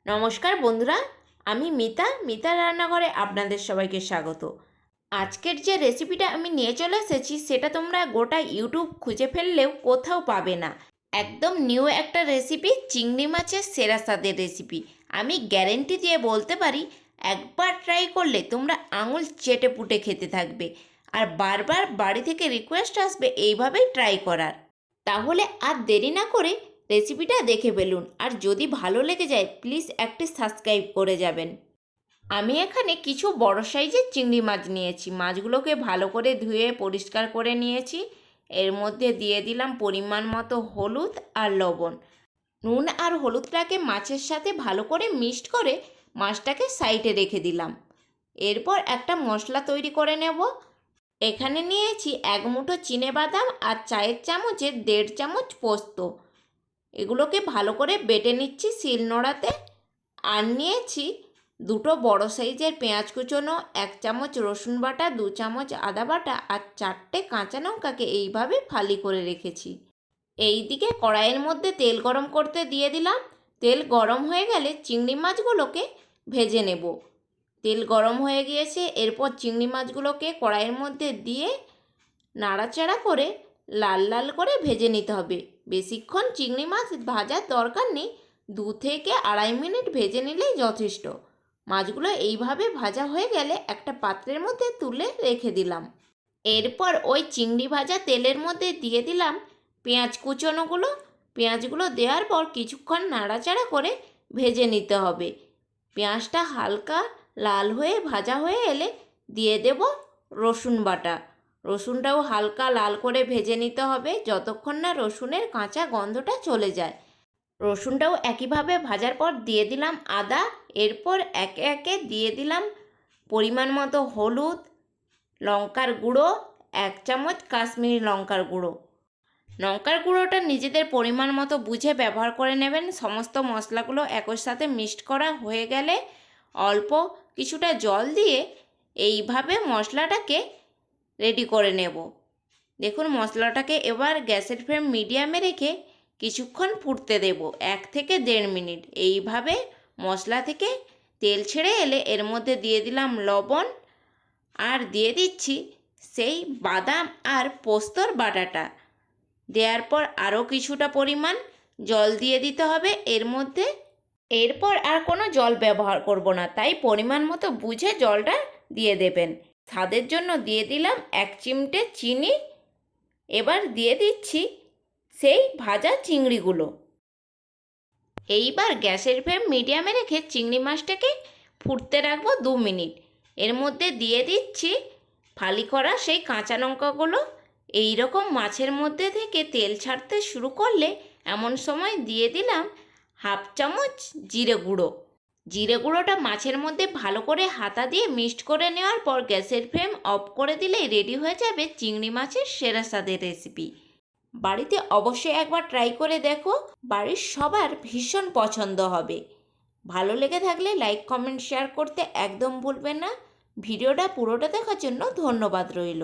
নমস্কার বন্ধুরা, আমি মিতা রান্নাঘরে আপনাদের সবাইকে স্বাগত। আজকের যে রেসিপিটা আমি নিয়ে চলে এসেছি সেটা তোমরা গোটা ইউটিউব খুঁজে ফেললেও কোথাও পাবে না। একদম নিউ একটা রেসিপি, চিংড়ি মাছের সেরা স্বাদের রেসিপি। আমি গ্যারেন্টি দিয়ে বলতে পারি, একবার ট্রাই করলে তোমরা আঙুল চেটে পুটে খেতে থাকবে আর বারবার বাড়ি থেকে রিকোয়েস্ট আসবে এইভাবেই ট্রাই করার। তাহলে আর দেরি না করে রেসিপিটা দেখে ফেলুন, আর যদি ভালো লেগে যায় প্লিজ একটি সাবস্ক্রাইব করে যাবেন। আমি এখানে কিছু বড় সাইজের চিংড়ি মাছ নিয়েছি। মাছগুলোকে ভালো করে ধুয়ে পরিষ্কার করে নিয়েছি। এর মধ্যে দিয়ে দিলাম পরিমাণ মতো হলুদ আর লবণ। নুন আর হলুদটাকে মাছের সাথে ভালো করে মিক্সড করে মাছটাকে সাইডে রেখে দিলাম। এরপর একটা মশলা তৈরি করে নেব। এখানে নিয়েছি 1 মুঠো চিনেবাদাম আর চায়ের চামচের 1.5 চামচ পোস্ত। এগুলোকে ভালো করে বেটে নিচ্ছি শিলনোড়াতে। আর নিয়েছি 2টো বড় সাইজের পেঁয়াজ কুচোনো, 1 চামচ রসুন বাটা, 2 চামচ আদা বাটা আর 4টে কাঁচা লঙ্কাকে এইভাবে ফালি করে রেখেছি। এই দিকে কড়াইয়ের মধ্যে তেল গরম করতে দিয়ে দিলাম। তেল গরম হয়ে গেলে চিংড়ি মাছগুলোকে ভেজে নেব। তেল গরম হয়ে গিয়েছে, এরপর চিংড়ি মাছগুলোকে কড়াইয়ের মধ্যে দিয়ে নাড়াচাড়া করে লাল লাল করে ভেজে নিতে হবে। বেশিক্ষণ চিংড়ি মাছ ভাজার দরকার নেই, 2 থেকে 2.5 মিনিট ভেজে নিলেই যথেষ্ট। মাছগুলো এইভাবে ভাজা হয়ে গেলে একটা পাত্রের মধ্যে তুলে রেখে দিলাম। এরপর ওই চিংড়ি ভাজা তেলের মধ্যে দিয়ে দিলাম পেঁয়াজ কুচোনোগুলো। পেঁয়াজগুলো দেওয়ার পর কিছুক্ষণ নাড়াচাড়া করে ভেজে নিতে হবে। পেঁয়াজটা হালকা লাল হয়ে ভাজা হয়ে এলে দিয়ে দেব রসুন বাটা। রসুনটাও হালকা লাল করে ভেজে নিতে হবে যতক্ষণ না রসুনের কাঁচা গন্ধটা চলে যায়। রসুনটাও একইভাবে ভাজার পর দিয়ে দিলাম আদা। এরপর একে একে দিয়ে দিলাম পরিমাণ মতো হলুদ, লঙ্কার গুঁড়ো, 1 চামচ কাশ্মীরি লঙ্কার গুঁড়ো। লঙ্কার গুঁড়োটা নিজেদের পরিমাণ মতো বুঝে ব্যবহার করে নেবেন। সমস্ত মশলাগুলো একই সাথে মিক্সড করা হয়ে গেলে অল্প কিছুটা জল দিয়ে এইভাবে মশলাটাকে রেডি করে নেব। দেখুন মশলাটাকে এবার গ্যাসের ফ্লেম মিডিয়ামে রেখে কিছুক্ষণ ফুটতে দেব, 1 থেকে 1.5 মিনিট। এইভাবে মশলা থেকে তেল ছেড়ে এলে এর মধ্যে দিয়ে দিলাম লবণ আর দিয়ে দিচ্ছি সেই বাদাম আর পোস্তর বাটাটা। দেওয়ার পর আরও কিছুটা পরিমাণ জল দিয়ে দিতে হবে এর মধ্যে। এরপর আর কোনো জল ব্যবহার করব না, তাই পরিমাণ মতো বুঝে জলটা দিয়ে দেবেন। স্বাদের জন্য দিয়ে দিলাম 1 চিমটে চিনি। এবার দিয়ে দিচ্ছি সেই ভাজা চিংড়িগুলো। এইবার গ্যাসের ফ্লেম মিডিয়ামে রেখে চিংড়ি মাছটাকে ফুটতে রাখবো 2 মিনিট। এর মধ্যে দিয়ে দিচ্ছি ফালি করা সেই কাঁচা লঙ্কাগুলো। এই রকম মাছের মধ্যে থেকে তেল ছাড়তে শুরু করলে এমন সময় দিয়ে দিলাম 1/2 চামচ জিরে গুঁড়ো। জিরে গুঁড়োটা মাছের মধ্যে ভালো করে হাতা দিয়ে মিক্সড করে নেওয়ার পর গ্যাসের ফ্লেম অফ করে দিলেই রেডি হয়ে যাবে চিংড়ি মাছের সেরা স্বাদের রেসিপি। বাড়িতে অবশ্যই একবার ট্রাই করে দেখো, বাড়ির সবার ভীষণ পছন্দ হবে। ভালো লেগে থাকলে লাইক, কমেন্ট, শেয়ার করতে একদম ভুলবেন না। ভিডিওটা পুরোটা দেখার জন্য ধন্যবাদ রইল।